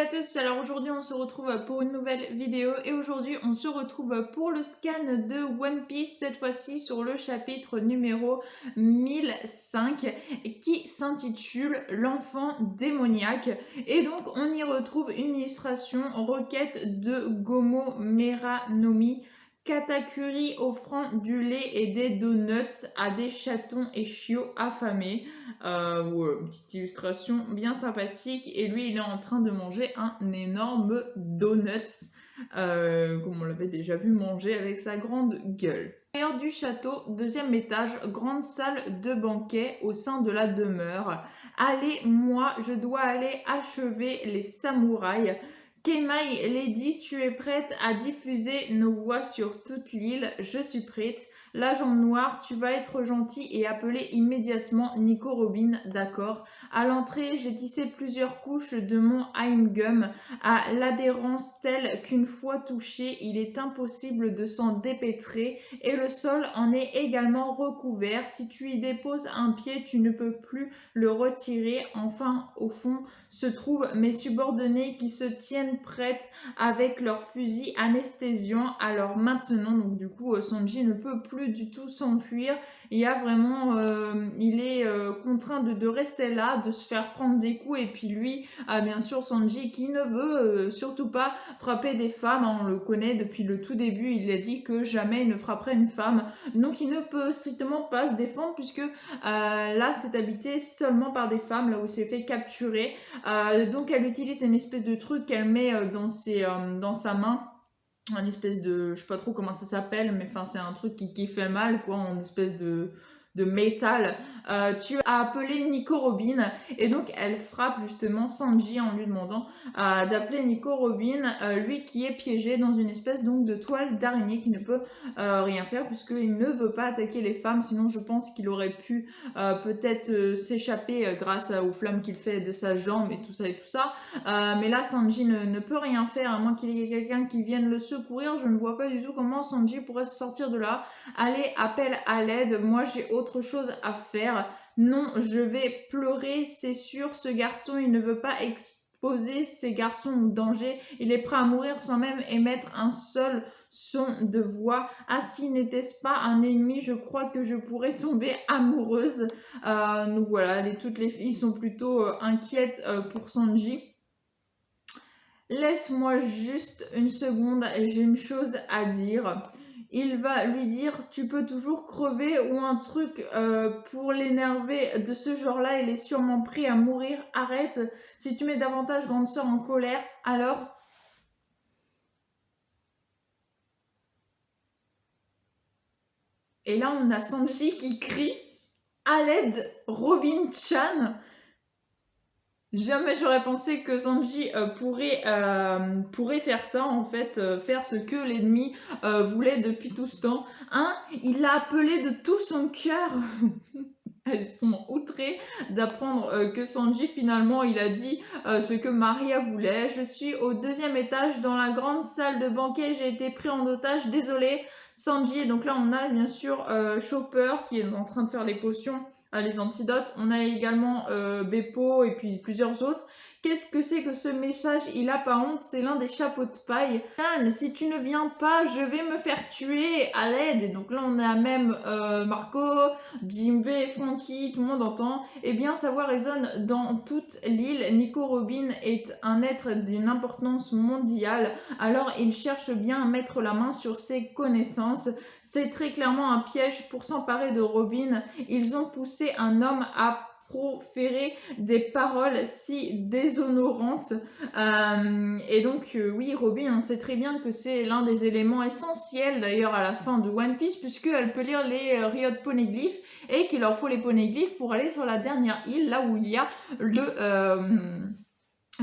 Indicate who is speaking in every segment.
Speaker 1: à tous, alors aujourd'hui on se retrouve pour une nouvelle vidéo et aujourd'hui on se retrouve pour le scan de One Piece, cette fois-ci sur le chapitre numéro 1005 qui s'intitule L'enfant démoniaque. Et donc on y retrouve une illustration requête de Gomo Meranomi. Katakuri offrant du lait et des donuts à des chatons et chiots affamés. Ouais, une petite illustration bien sympathique. Et lui, il est en train de manger un énorme donut, comme on l'avait déjà vu manger avec sa grande gueule. L'intérieur du château, deuxième étage, grande salle de banquet au sein de la demeure. Allez, moi, je dois aller achever les samouraïs. Kemai, Lady, tu es prête à diffuser nos voix sur toute l'île? Je suis prête. L'agent noir, tu vas être gentil et appeler immédiatement Nico Robin, d'accord. À l'entrée, j'ai tissé plusieurs couches de mon Heimgum à l'adhérence telle qu'une fois touché, il est impossible de s'en dépêtrer et le sol en est également recouvert. Si tu y déposes un pied, tu ne peux plus le retirer. Enfin, au fond, se trouvent mes subordonnés qui se tiennent prêtes avec leurs fusils anesthésiants. Alors maintenant, donc du coup, Sanji ne peut plus du tout s'enfuir. Il y a vraiment, il est contraint de rester là, de se faire prendre des coups. Et puis lui, bien sûr, Sanji qui ne veut surtout pas frapper des femmes. On le connaît depuis le tout début. Il a dit que jamais il ne frapperait une femme. Donc il ne peut strictement pas se défendre puisque là, c'est habité seulement par des femmes, là où il s'est fait capturer. Donc elle utilise une espèce de truc qu'elle met dans sa main, un espèce de, je sais pas trop comment ça s'appelle, mais enfin c'est un truc qui fait mal, quoi, en espèce de métal. Tu as appelé Nico Robin et donc elle frappe justement Sanji en lui demandant d'appeler Nico Robin, lui qui est piégé dans une espèce donc de toile d'araignée qui ne peut rien faire puisqu'il ne veut pas attaquer les femmes, sinon je pense qu'il aurait pu peut-être s'échapper grâce aux flammes qu'il fait de sa jambe et tout ça et tout ça. Mais là Sanji ne peut rien faire à moins qu'il y ait quelqu'un qui vienne le secourir. Je ne vois pas du tout comment Sanji pourrait se sortir de là. Allez, appelle à l'aide, moi j'ai autre chose à faire. Non, je vais pleurer, c'est sûr, ce garçon il ne veut pas exposer ces garçons au danger, il est prêt à mourir sans même émettre un seul son de voix. Ah, si n'était-ce pas un ennemi, je crois que je pourrais tomber amoureuse. Donc voilà, toutes les filles sont plutôt inquiètes pour Sanji. Laisse-moi juste une seconde, j'ai une chose à dire. Il va lui dire tu peux toujours crever ou un truc pour l'énerver de ce genre-là. Il est sûrement prêt à mourir. Arrête. Si tu mets davantage grande sœur en colère, alors. Et là, on a Sanji qui crie à l'aide, Robin-chan. Jamais j'aurais pensé que Sanji pourrait faire ça, en fait, faire ce que l'ennemi voulait depuis tout ce temps. Hein, il l'a appelé de tout son cœur. Elles sont outrées d'apprendre que Sanji, finalement, il a dit ce que Maria voulait. Je suis au deuxième étage dans la grande salle de banquet. J'ai été pris en otage. Désolé, Sanji. Et donc là, on a bien sûr Chopper qui est en train de faire les potions, les antidotes. On a également Beppo et puis plusieurs autres. Qu'est-ce que c'est que ce message? Il a pas honte, c'est l'un des chapeaux de paille. Si tu ne viens pas, je vais me faire tuer à l'aide. Et donc là, on a même Marco, Jimbe, Frankie, tout le monde entend. Eh bien, sa voix résonne dans toute l'île. Nico Robin est un être d'une importance mondiale. Alors, il cherche bien à mettre la main sur ses connaissances. C'est très clairement un piège pour s'emparer de Robin. Ils ont poussé un homme à proférer des paroles si déshonorantes. Et donc, oui, Robin, on sait très bien que c'est l'un des éléments essentiels d'ailleurs à la fin de One Piece, puisqu'elle peut lire les Riot Poneglyphs et qu'il leur faut les Poneglyphs pour aller sur la dernière île, là où il y a le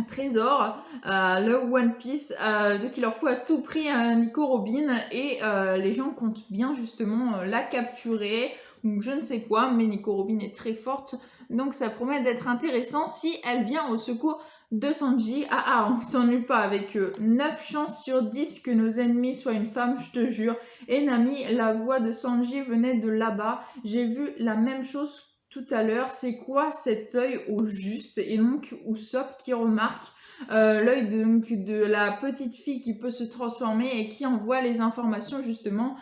Speaker 1: trésor, le One Piece. Donc il leur faut à tout prix un Nico Robin et les gens comptent bien justement la capturer ou je ne sais quoi, mais Nico Robin est très forte, donc ça promet d'être intéressant si elle vient au secours de Sanji. On s'ennuie pas avec eux. 9 chances sur 10 que nos ennemis soient une femme, je te jure. Et Nami, la voix de Sanji venait de là-bas. J'ai vu la même chose tout à l'heure. C'est quoi cet œil au juste? Et donc Usopp qui remarque l'œil de la petite fille qui peut se transformer et qui envoie les informations justement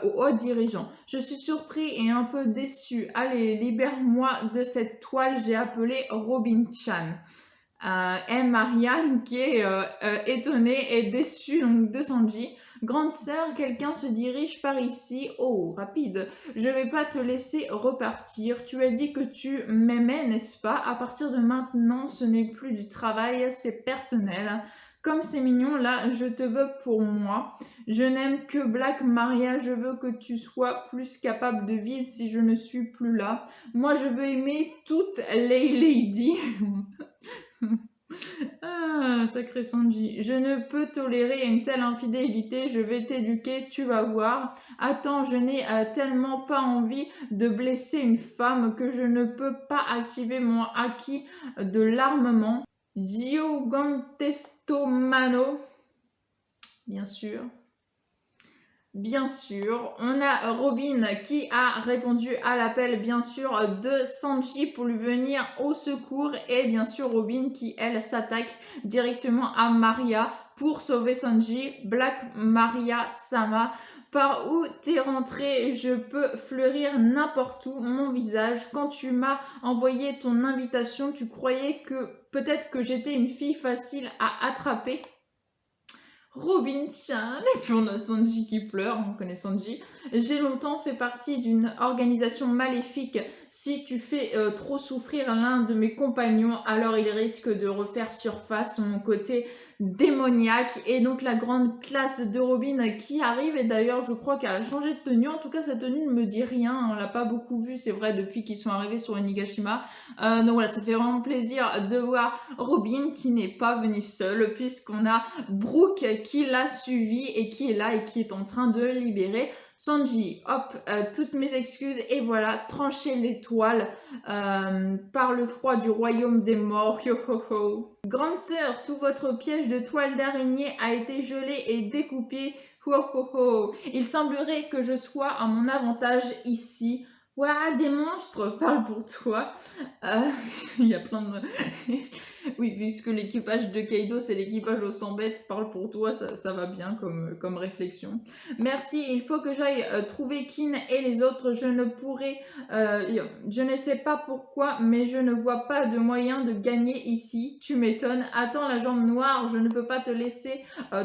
Speaker 1: aux hauts dirigeants. Je suis surpris et un peu déçu. Allez, libère-moi de cette toile, j'ai appelé Robin Chan. Et Marianne qui est étonnée et déçue donc, de Sanji. Grande sœur, quelqu'un se dirige par ici. Oh, rapide. Je vais pas te laisser repartir. Tu as dit que tu m'aimais, n'est-ce pas? À partir de maintenant, ce n'est plus du travail, c'est personnel. Comme c'est mignon, là, je te veux pour moi. Je n'aime que Black Maria. Je veux que tu sois plus capable de vivre si je ne suis plus là. Moi, je veux aimer toutes les ladies. Ah, sacré Sanji. Je ne peux tolérer une telle infidélité. Je vais t'éduquer, tu vas voir. Attends, je n'ai tellement pas envie de blesser une femme que je ne peux pas activer mon acquis de l'armement. Giogantestomano, bien sûr. Bien sûr, on a Robin qui a répondu à l'appel bien sûr de Sanji pour lui venir au secours et bien sûr Robin qui elle s'attaque directement à Maria pour sauver Sanji. Black Maria Sama, par où t'es rentré? Je peux fleurir n'importe où mon visage. Quand tu m'as envoyé ton invitation, tu croyais que peut-être que j'étais une fille facile à attraper. Robin-chan, et puis on a Sanji qui pleure, on connaît Sanji. J'ai longtemps fait partie d'une organisation maléfique. Si tu fais trop souffrir l'un de mes compagnons, alors il risque de refaire surface mon côté démoniaque. Et donc la grande classe de Robin qui arrive, et d'ailleurs je crois qu'elle a changé de tenue. En tout cas, sa tenue ne me dit rien, on l'a pas beaucoup vue, c'est vrai, depuis qu'ils sont arrivés sur Onigashima. Donc voilà, ça fait vraiment plaisir de voir Robin qui n'est pas venue seule, puisqu'on a Brook qui l'a suivi et qui est là et qui est en train de libérer Sanji. Hop, toutes mes excuses et voilà, trancher l'étoile par le froid du royaume des morts. Yo ho ho. Grande sœur, tout votre piège de toile d'araignée a été gelé et découpé. Ho ho ho. Il semblerait que je sois à mon avantage ici. Ouah, des monstres, parle pour toi. Il y a plein de... Oui, puisque l'équipage de Kaido, c'est l'équipage aux 100 bêtes, parle pour toi, ça va bien comme réflexion. Merci, il faut que j'aille trouver Kin et les autres. Je ne pourrai... je ne sais pas pourquoi, mais je ne vois pas de moyen de gagner ici. Tu m'étonnes. Attends, la jambe noire, je ne peux pas te laisser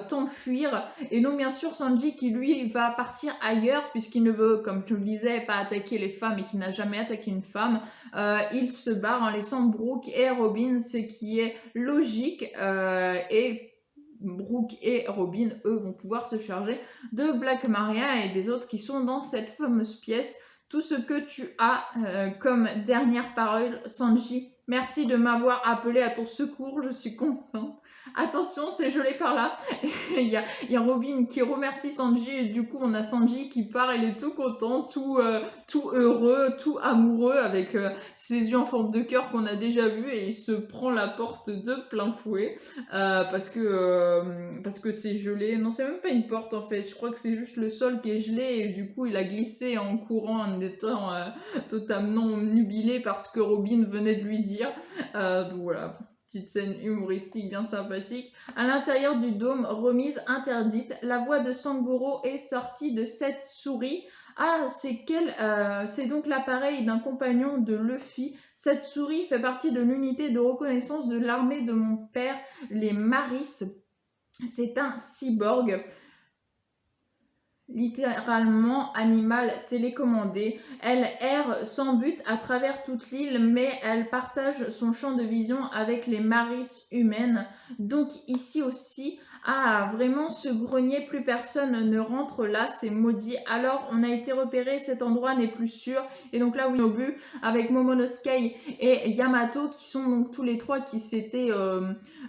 Speaker 1: t'enfuir. Et donc, bien sûr, Sanji qui, lui, va partir ailleurs, puisqu'il ne veut, comme je le disais, pas attaquer les femmes et qu'il n'a jamais attaqué une femme. Il se barre en laissant Brook et Robin, ce qui est logique. Et Brook et Robin, eux, vont pouvoir se charger de Black Maria et des autres qui sont dans cette fameuse pièce. Tout ce que tu as comme dernière parole, Sanji. Merci de m'avoir appelé à ton secours, je suis contente. Attention, c'est gelé par là. il y a Robin qui remercie Sanji et du coup on a Sanji qui part, il est tout content, tout heureux, tout amoureux avec ses yeux en forme de cœur qu'on a déjà vu et il se prend la porte de plein fouet parce que c'est gelé. Non, c'est même pas une porte en fait, je crois que c'est juste le sol qui est gelé et du coup il a glissé en courant en étant totalement nubilé parce que Robin venait de lui dire. Donc voilà. Petite scène humoristique bien sympathique. À l'intérieur du dôme, remise interdite, la voix de Sangoro est sortie de cette souris. Ah, c'est donc l'appareil d'un compagnon de Luffy. Cette souris fait partie de l'unité de reconnaissance de l'armée de mon père, les Maris. C'est un cyborg. Littéralement animal télécommandé. Elle erre sans but à travers toute l'île, mais elle partage son champ de vision avec les Maris humaines. Donc ici aussi, vraiment ce grenier, plus personne ne rentre là, c'est maudit. Alors on a été repéré, cet endroit n'est plus sûr. Et donc là, oui, au but, avec Momonosuke et Yamato, qui sont donc tous les trois qui s'étaient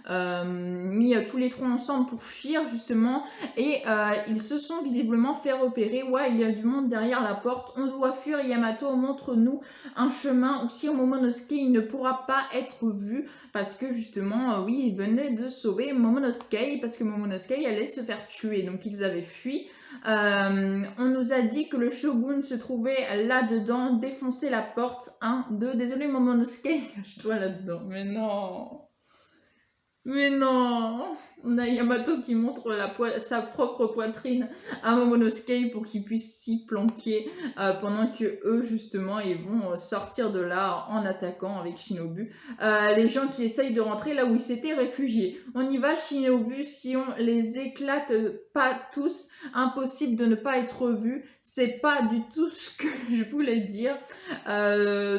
Speaker 1: mis tous les trois ensemble pour fuir justement. Et ils se sont visiblement fait repérer. Ouais, il y a du monde derrière la porte. On doit fuir. Yamato, montre-nous un chemin où si Momonosuke il ne pourra pas être vu parce que justement, oui, il venait de sauver Momonosuke parce que Momonosuke allait se faire tuer. Donc ils avaient fui. On nous a dit que le shogun se trouvait là-dedans. Défoncer la porte. 1, 2. Désolé Momonosuke, cache-toi là-dedans. Mais non. Mais non! On a Yamato qui montre sa propre poitrine à Momonosuke pour qu'il puisse s'y planquer pendant que eux, justement, ils vont sortir de là en attaquant avec Shinobu. Les gens qui essayent de rentrer là où ils s'étaient réfugiés. On y va, Shinobu, si on les éclate pas tous, impossible de ne pas être vu. C'est pas du tout ce que je voulais dire.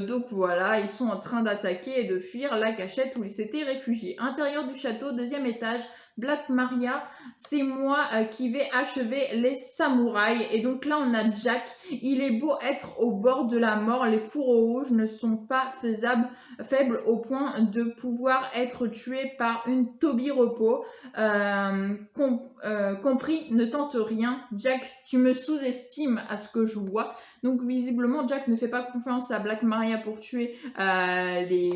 Speaker 1: Donc voilà, ils sont en train d'attaquer et de fuir la cachette où ils s'étaient réfugiés. Intérieur du château, deuxième étage, Black Maria, c'est moi qui vais achever les samouraïs. Et donc là, on a Jack. Il est beau être au bord de la mort. Les fourreaux rouges ne sont pas faibles au point de pouvoir être tués par une Toby Repos. Compris, ne tente rien. Jack, tu me sous-estimes à ce que je vois. Donc visiblement, Jack ne fait pas confiance à Black Maria pour tuer les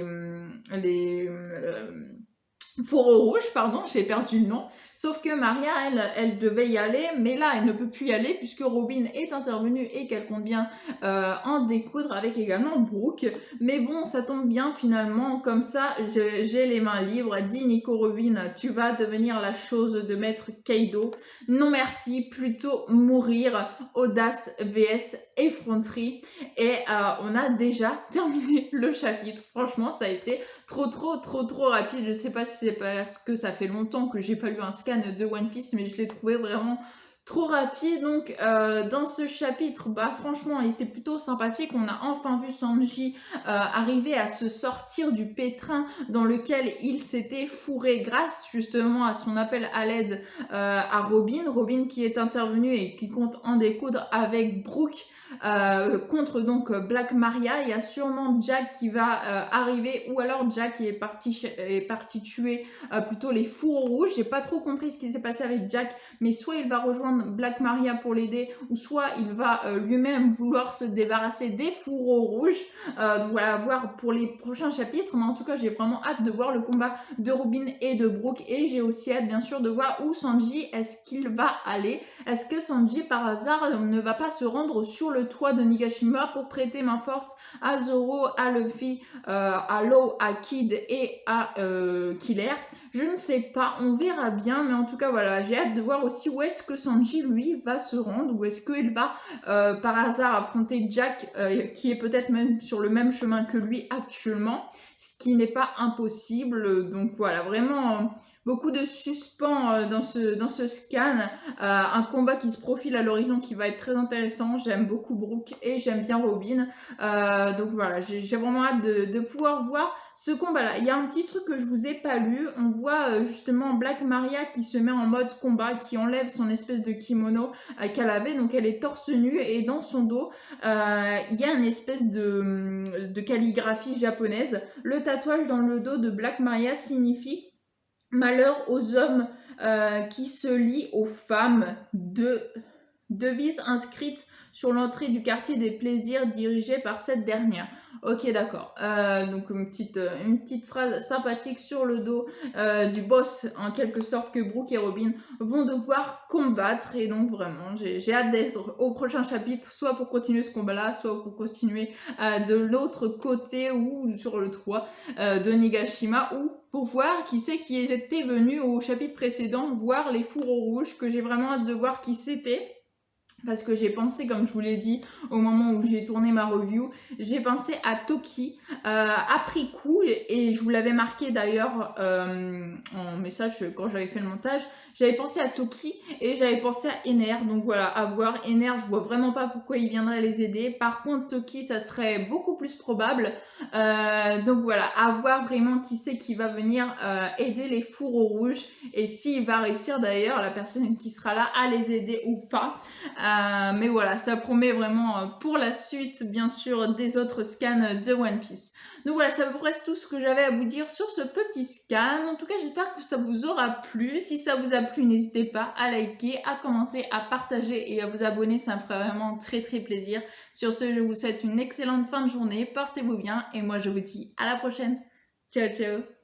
Speaker 1: Fourreau rouge, pardon, j'ai perdu le nom. Sauf que Maria, elle devait y aller, mais là, elle ne peut plus y aller puisque Robin est intervenue et qu'elle compte bien en découdre avec également Brooke. Mais bon, ça tombe bien finalement, comme ça, j'ai les mains libres. Dis Nico Robin, tu vas devenir la chose de maître Kaido. Non merci, plutôt mourir. Audace vs effronterie. Et on a déjà terminé le chapitre. Franchement, ça a été trop rapide. Je sais pas si c'est parce que ça fait longtemps que j'ai pas lu un scan de One Piece, mais je l'ai trouvé vraiment trop rapide. Donc dans ce chapitre, bah franchement, il était plutôt sympathique. On a enfin vu Sanji arriver à se sortir du pétrin dans lequel il s'était fourré grâce justement à son appel à l'aide à Robin. Robin qui est intervenu et qui compte en découdre avec Brooke. Contre donc Black Maria. Il y a sûrement Jack qui va arriver, ou alors Jack qui est parti tuer plutôt les fourreaux rouges. J'ai pas trop compris ce qui s'est passé avec Jack, mais soit il va rejoindre Black Maria pour l'aider, ou soit il va lui-même vouloir se débarrasser des fourreaux rouges. Donc voilà, à voir pour les prochains chapitres, mais en tout cas j'ai vraiment hâte de voir le combat de Robin et de Brooke, et j'ai aussi hâte bien sûr de voir où Sanji est-ce qu'il va aller. Est-ce que Sanji par hasard ne va pas se rendre sur le toit de Nigashima pour prêter main forte à Zoro, à Luffy, à Law, à Kid et à Killer? Je ne sais pas, on verra bien, mais en tout cas voilà, j'ai hâte de voir aussi où est-ce que Sanji lui va se rendre, où est-ce qu'il va par hasard affronter Jack qui est peut-être même sur le même chemin que lui actuellement, ce qui n'est pas impossible. Donc voilà, vraiment beaucoup de suspens dans ce scan, un combat qui se profile à l'horizon qui va être très intéressant. J'aime beaucoup Brooke et j'aime bien Robin, donc voilà, j'ai vraiment hâte de pouvoir voir ce combat là. Il y a un petit truc que je vous ai pas lu, on voit justement Black Maria qui se met en mode combat, qui enlève son espèce de kimono qu'elle avait, donc elle est torse nu et dans son dos il y a une espèce de calligraphie japonaise. Le tatouage dans le dos de Black Maria signifie malheur aux hommes qui se lient aux femmes. Devise inscrite sur l'entrée du quartier des plaisirs dirigée par cette dernière. Ok, d'accord. Donc une petite phrase sympathique sur le dos du boss, en quelque sorte, que Brooke et Robin vont devoir combattre. Et donc vraiment, j'ai hâte d'être au prochain chapitre, soit pour continuer ce combat-là, soit pour continuer de l'autre côté ou sur le toit de Nigashima, ou pour voir qui c'est qui était venu au chapitre précédent, voir les fourreaux rouges, que j'ai vraiment hâte de voir qui c'était. Parce que j'ai pensé, comme je vous l'ai dit au moment où j'ai tourné ma review, j'ai pensé à Toki après coup, et je vous l'avais marqué d'ailleurs en message quand j'avais fait le montage. J'avais pensé à Toki et j'avais pensé à Ener. Donc voilà, à voir. Ener, je vois vraiment pas pourquoi il viendrait les aider. Par contre, Toki, ça serait beaucoup plus probable. Donc voilà, à voir vraiment qui c'est qui va venir aider les fourreaux rouges, et s'il va réussir d'ailleurs, la personne qui sera là, à les aider ou pas. Mais voilà, ça promet vraiment pour la suite, bien sûr, des autres scans de One Piece. Donc voilà, ça vous reste tout ce que j'avais à vous dire sur ce petit scan. En tout cas, j'espère que ça vous aura plu. Si ça vous a plu, n'hésitez pas à liker, à commenter, à partager et à vous abonner. Ça me ferait vraiment très plaisir. Sur ce, je vous souhaite une excellente fin de journée. Portez-vous bien et moi, je vous dis à la prochaine. Ciao, ciao!